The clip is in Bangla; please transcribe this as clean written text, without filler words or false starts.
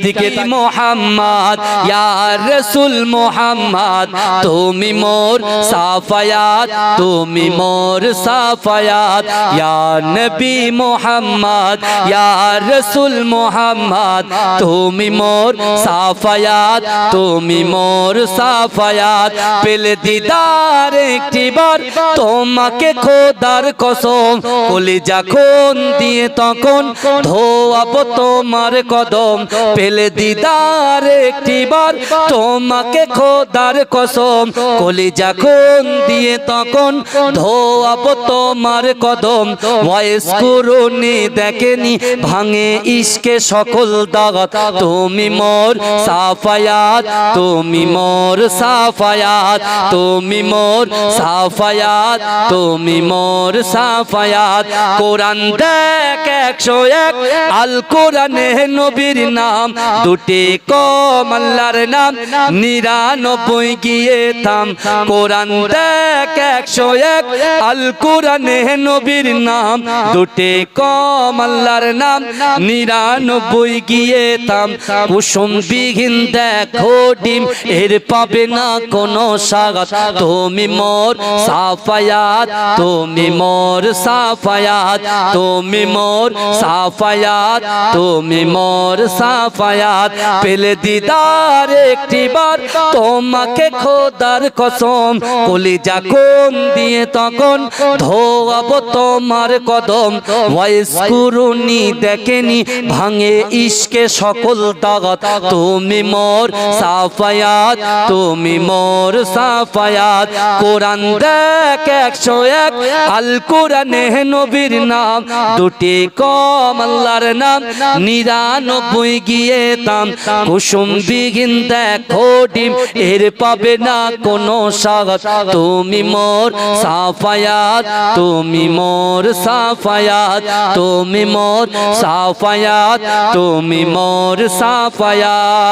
দিকে মোহাম্মদ ইয়া রাসূল মোহাম্মদ তুমি মোর সাফায়াত তুমি মোর সাফায়াত ইয়া নবী মোহাম্মদ ইয়া রাসূল মোহাম্মদ তুমি মোর সাফায়াত তুমি মোর সাফায়াত পেলে দিদার একটিবার তোমাকে খোদার কসম কলিজা খুন দিয়ে তখন ধোয়াবো তোমার কদম পেলে দিদার একটিবার তোমাকে খোদার কসম কলিজা খুন দিয়ে তখন ধোয়াবো তোমার কদম ওয়াইস কুরুনি দেখেনি ভাঙে ইশকে সকল দাগত তুমি মোর সাফায়াত তুমি মোর সাফায়াত তুমি মোর সাফায়াত তুমি মোর সাফায়াত কোরআন দেখ 101 আল কোরআনে নবীর নাম দুটি কম আল্লাহর নাম 99 গিয়ে থাম কোরআন দেখ 101 আল কোরআনে নবীর নাম দুটি কম আল্লাহর নাম 99 গিয়ে থাম কুসুম বিহীন দেখো ডিম এর পাবে না কোনো স্বাগত তুমি মোর সাফায়াত তুমি মোর সাফায়াত তুমি মোর সাফায়াত তুমি মোর সাফায়াত পেলে দিদার একটিবার তোমাকে খোদার কসম কলিজা কোন দিয়ে তখন ধোয়াবো তোমার কদম ওয়াইস কুরুনি দেখেনি ভাঙে ইশকে সকল দাগত তুমি মোর সাফায়াত তুমি মোর সাফায়াত কোরআন দেখ 101 আল কোরআনে নবীর নাম দুটি কম আল্লাহর নাম 99 গিয়ে থাম কুসুম বিহীন দেখো ডিম এর পাবে না কোনো স্বাগত তুমি মোর সাফায়াত তুমি মোর সাফায়াত তুমি মোর সাফায়াত তুমি মোর সাফায়াত